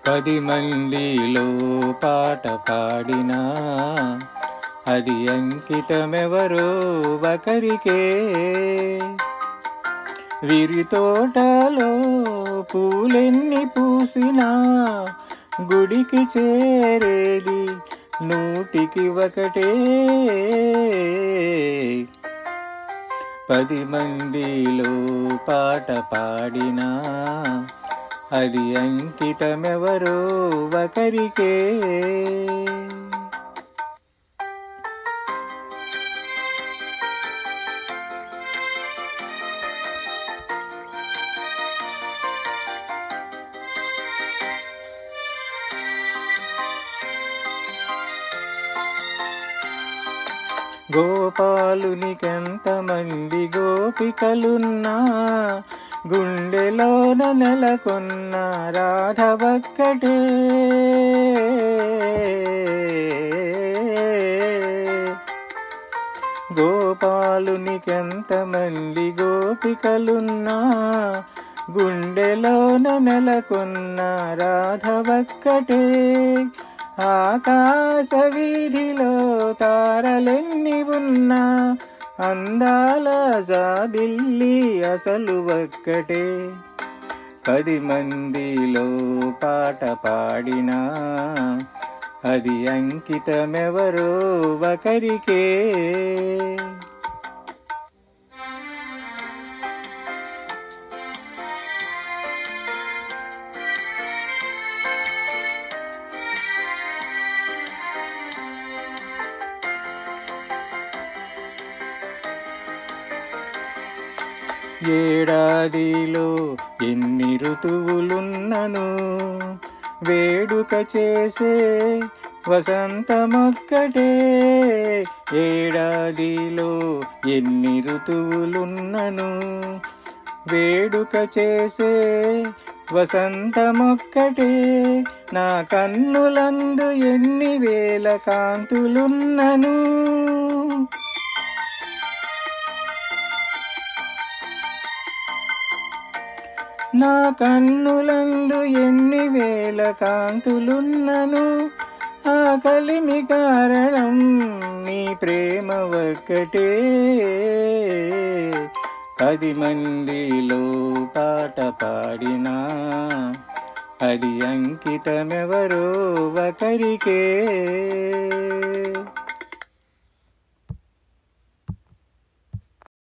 10 మందిలో పాట పాడినా అది అంకితమెవరో ఒకరికే. విరి తోటలో పూలెన్ని పూసినా గుడికి చేరేది 100కి 1. 10 మందిలో పాట పాడినా అది అంకితమెవరో ఒకరికే. గోపాలునికెంతమంది గోపికలున్నా గుండెలోన నెలకొన్న రాధ ఒక్కటే. గోపాలునికెంతమంది గోపికలున్నా గుండెలోన నెలకొన్న రాధ ఒక్కటే. ఆకాశ వీధిలో తారలెన్ని ఉన్నా అందాల జాబిల్లి అసలు ఒక్కటే. 10 మందిలో పాట పాడినా అది అంకితమెవరో ఒకరికే. ఏడాదిలో ఎన్ని ఋతువులున్నను వేడుక చేసే వసంతమొక్కటే. ఏడాదిలో ఎన్ని ఋతువులున్నను వేడుక చేసే వసంతమొక్కటే. నా కన్నులందు ఎన్ని వేల కాంతులున్నను నా కన్నులందు ఎన్ని వేల కాంతులున్నను ఆ కలిమి కారణం నీ ప్రేమ ఒక్కటే. 10 మందిలో పాట పాడినా అది అంకితమెవరో ఒకరికే.